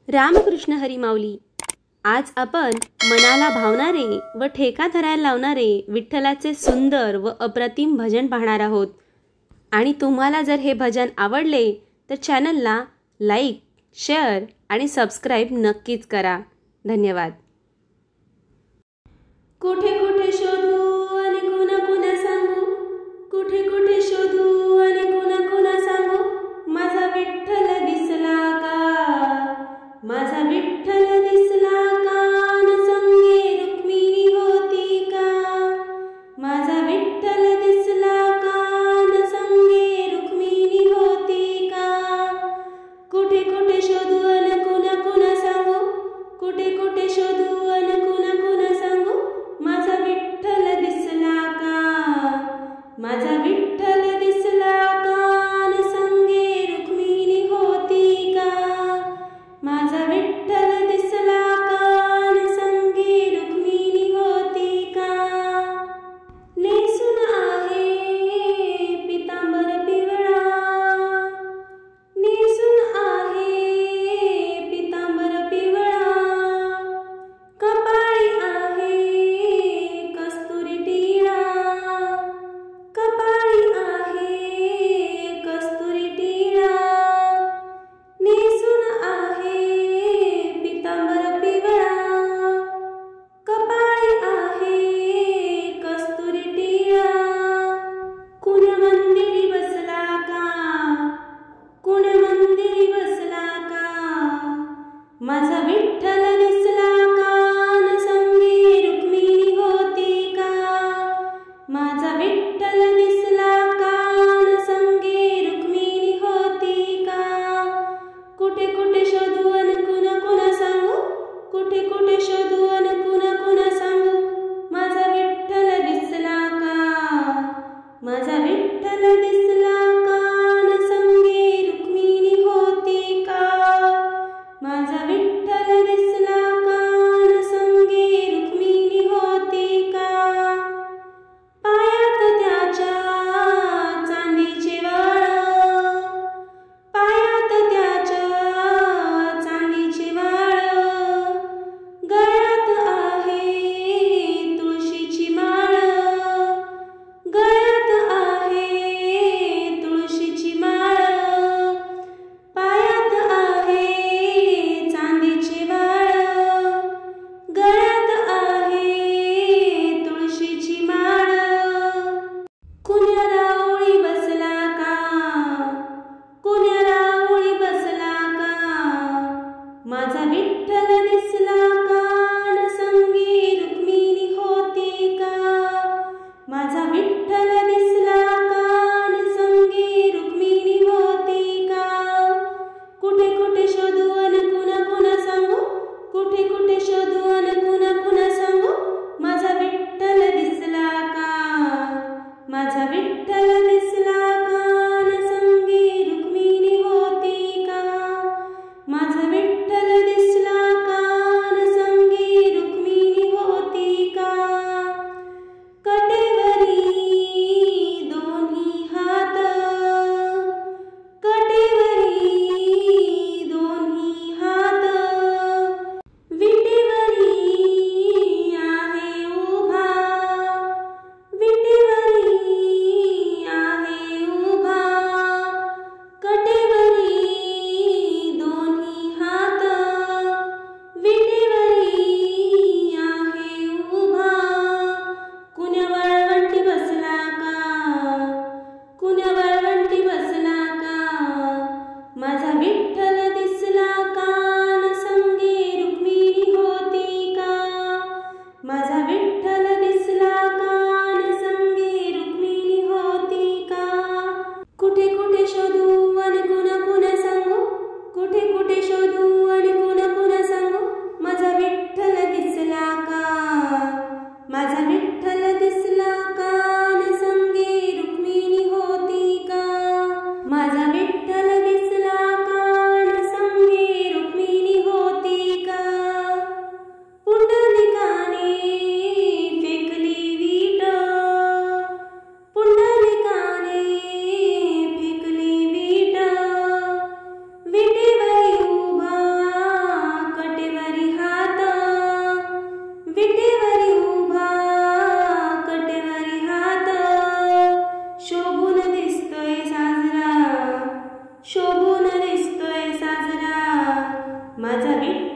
रामकृष्ण हरी माऊली. आज आपण मनाला भावणारे व ठेका धरायला लावणारे विठ्ठलाचे सुंदर व अप्रतिम भजन पाहणार आहोत. आणि तुम्हाला जर हे भजन आवडले तर चॅनलला लाईक, शेअर आणि सबस्क्राईब नक्कीच करा. धन्यवाद. कुठे कुठे शोधू आणि कुणा कुणा सांगू, कुठे कुठे शोधू आणि कुणा कुणा सांगू, माझा विठ्ठल दिसला का, माझा विठ्ठल दिसला का, न संगे रुक्मिणी होती का, माझा विठ्ठल दिसला का, न संगे रुक्मिणी होती का. कुठे कुठे शोधू आणि कुणा कुणा सांगू, कुठे कुठे शोधू आणि कुणा कुणा सांगू, माझा विठ्ठल दिसला का, माझा विठ्ठल दिसला का, न संगे रुक्मिणी होती का, माझा विठ्ठल दिसला का, न संगे रुक्मिणी होती का. नेसून आहे पितांबर पिवळा, नेसून आहे पितांबर पिवळा, कपाळी आहे कस्तुरी टिळा, कपाळी आहे कस्तुरी टिळा. नेसून आहे पितांबर पिवळा, कपाळी आहे कस्तुरी टिळा. कुण्या मंदिरी बसला का, कुण्या मंदिरी बसला का, माझा विठ्ठल दिसला का, न संगे रुक्मिणी होती का, माझा विठ्ठल दिसला का, न संगे रुक्मिणी होती का. कुठे कुठे शोधू आणि कुणा कुणा सांगू, कुठे कुठे शोधू आणि कुणा कुणा सांगू, माझा विठ्ठल दिसला का, माझा विठ्ठल दिसला का, न संगे रुक्मिणी होती का, माझा विठ्ठल दिसला का, न संगे रुक्मिणी होती का. पायात त्याच्या चांदीचे वाळ, पायात त्याच्या चांदीचे वाळ, गळ्यात आहे तुळशीची माळ, गळ्यात आहे तुळशीची माळ, पायात आहे चांदीचे वाळ, गळ्यात आहे तुळशीची माळ. कुण्या राऊळी बसला का, कुण्या राऊळी बसला का, माझा विठ्ठल दिसला का, न संगे रुक्मिणी होती का, माझा विठ्ठल दिसला का, न संगे रुक्मिणी होती का. कुठे कुठे शोधू आणि कुणा कुणा सांगू, कुठे कुठे शोधू आणि कुणा कुणा सांगू, माझा विठ्ठल दिसला का, माझा विठ्ठल दिसला का, न संगे रुक्मिणी होती का, माझा विठ्ठल दिसला माझा विठ्ठल